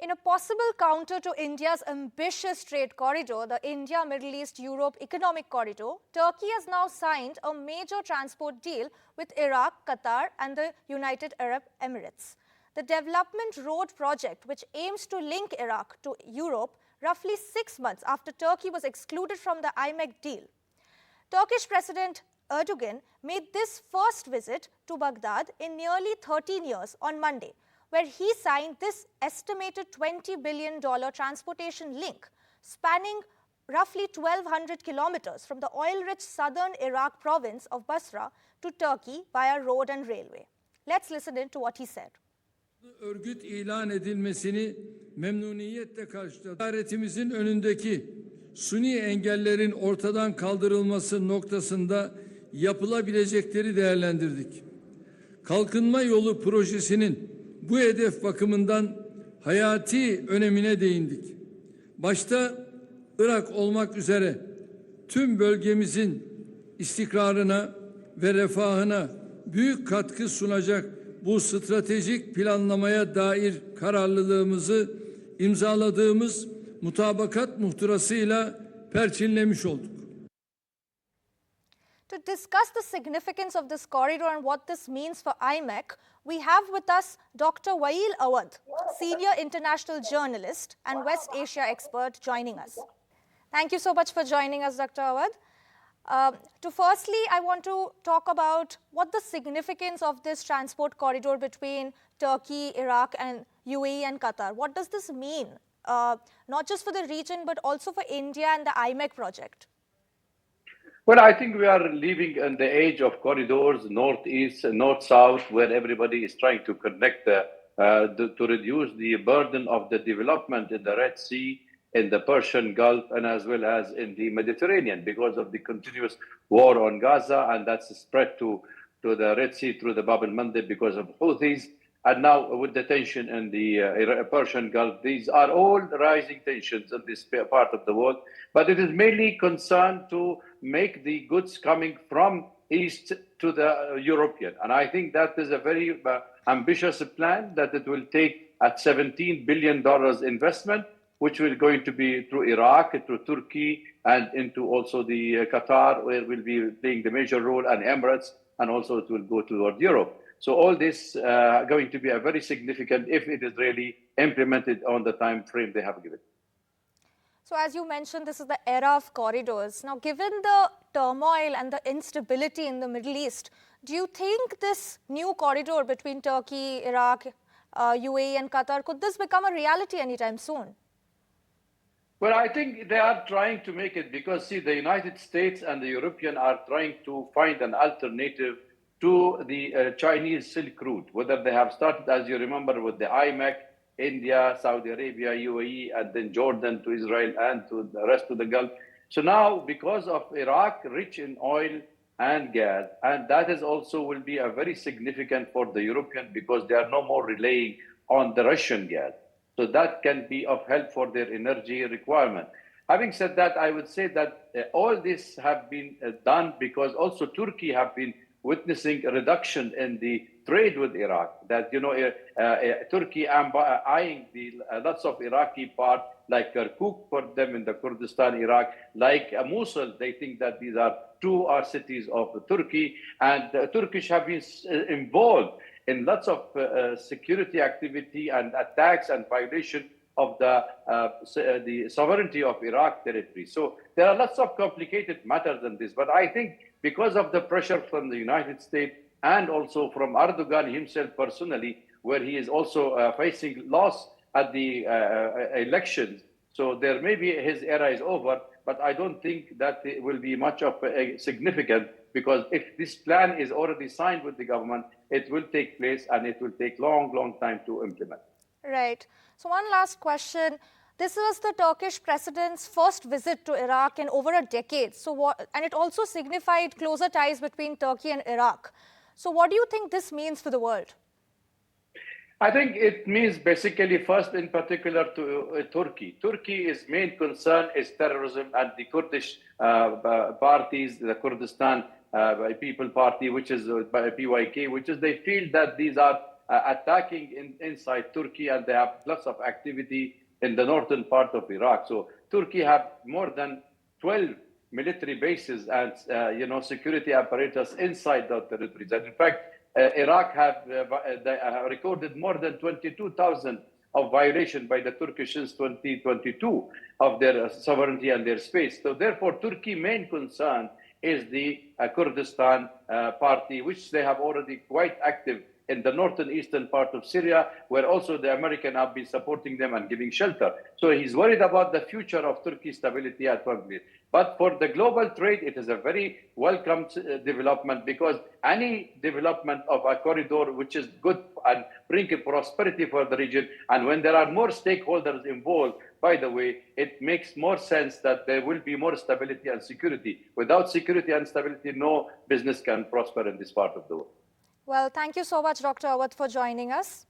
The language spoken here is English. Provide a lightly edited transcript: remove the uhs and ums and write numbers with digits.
In a possible counter to India's ambitious trade corridor, the India-Middle East-Europe Economic Corridor, Turkey has now signed a major transport deal with Iraq, Qatar and the United Arab Emirates. The development road project, which aims to link Iraq to Europe roughly 6 months after Turkey was excluded from the IMEC deal. Turkish President Erdogan made this first visit to Baghdad in nearly 13 years on Monday, where he signed this estimated $20 billion transportation link spanning roughly 1,200 kilometers from the oil-rich southern Iraq province of Basra to Turkey via road and railway. Let's listen in to what he said. Örgüt ilan edilmesini memnuniyetle karşıladık. Ziyaretimizin önündeki suni engellerin ortadan kaldırılması noktasında yapılabilecekleri değerlendirdik. Kalkınma yolu projesinin bu hedef bakımından hayati önemine değindik. Başta Irak olmak üzere tüm bölgemizin istikrarına ve refahına büyük katkı sunacak bu stratejik planlamaya dair kararlılığımızı imzaladığımız mutabakat muhtırasıyla perçinlemiş olduk. To discuss the significance of this corridor and what this means for IMEC, we have with us Dr. Waiel Awwad, senior international journalist and West Asia expert, joining us. Thank you so much for joining us, Dr. Awwad. Firstly, I want to talk about what the significance of this transport corridor between Turkey, Iraq and UAE and Qatar. What does this mean, not just for the region, but also for India and the IMEC project? Well, I think we are living in the age of corridors, northeast, north-south, where everybody is trying to connect to reduce the burden of the development in the Red Sea, in the Persian Gulf, and as well as in the Mediterranean because of the continuous war on Gaza, and that's spread to the Red Sea through the Bab el-Mandeb because of Houthis. And now with the tension in the Persian Gulf, these are all rising tensions in this part of the world. But it is mainly concerned to make the goods coming from east to the European. And I think that is a very ambitious plan that it will take at $17 billion investment, which will going to be through Iraq, through Turkey, and into also the Qatar, where we'll be playing the major role, and Emirates, and also it will go toward Europe. So all this going to be a very significant if it is really implemented on the time frame they have given. So as you mentioned, this is the era of corridors. Now, given the turmoil and the instability in the Middle East, do you think this new corridor between Turkey, Iraq, UAE and Qatar, could this become a reality anytime soon? Well, I think they are trying to make it because, see, the United States and the European are trying to find an alternative to the Chinese Silk Route, whether they have started, as you remember, with the IMEC, India, Saudi Arabia, UAE, and then Jordan to Israel and to the rest of the Gulf. So now, because of Iraq, rich in oil and gas, and that is also will be a very significant for the European because they are no more relying on the Russian gas. So that can be of help for their energy requirement. Having said that, I would say that all this have been done because also Turkey have been witnessing a reduction in the trade with Iraq. That, you know, Turkey eyeing the lots of Iraqi part, like Kirkuk for them in the Kurdistan, Iraq, like Mosul. They think that these are two cities of Turkey, and the Turkish have been involved in lots of security activity and attacks and violation of the sovereignty of Iraq territory. So there are lots of complicated matters in this, but I think because of the pressure from the United States and also from Erdogan himself personally, where he is also facing loss at the elections, so there may be his era is over, but I don't think that it will be much of a significant, because if this plan is already signed with the government, it will take place and it will take long time to implement. Right. So one last question. This was the Turkish president's first visit to Iraq in over a decade. So and it also signified closer ties between Turkey and Iraq. So what do you think this means for the world? I think it means basically first in particular to Turkey. Turkey's main concern is terrorism and the Kurdish parties, the Kurdistan People Party, which is by PYK, which is they feel that these are attacking inside Turkey, and they have lots of activity in the northern part of Iraq. So Turkey have more than 12 military bases and security apparatus inside the territories. And in fact, Iraq have recorded more than 22,000 of violation by the Turkish since 2022 of their sovereignty and their space. So therefore, Turkey's main concern is the Kurdistan party, which they have already quite active in the northern eastern part of Syria, where also the Americans have been supporting them and giving shelter. So he's worried about the future of Turkey's stability at one place. But for the global trade, it is a very welcome development, because any development of a corridor which is good and bring prosperity for the region, and when there are more stakeholders involved, by the way, it makes more sense that there will be more stability and security. Without security and stability, no business can prosper in this part of the world. Well, thank you so much, Dr. Awwad, for joining us.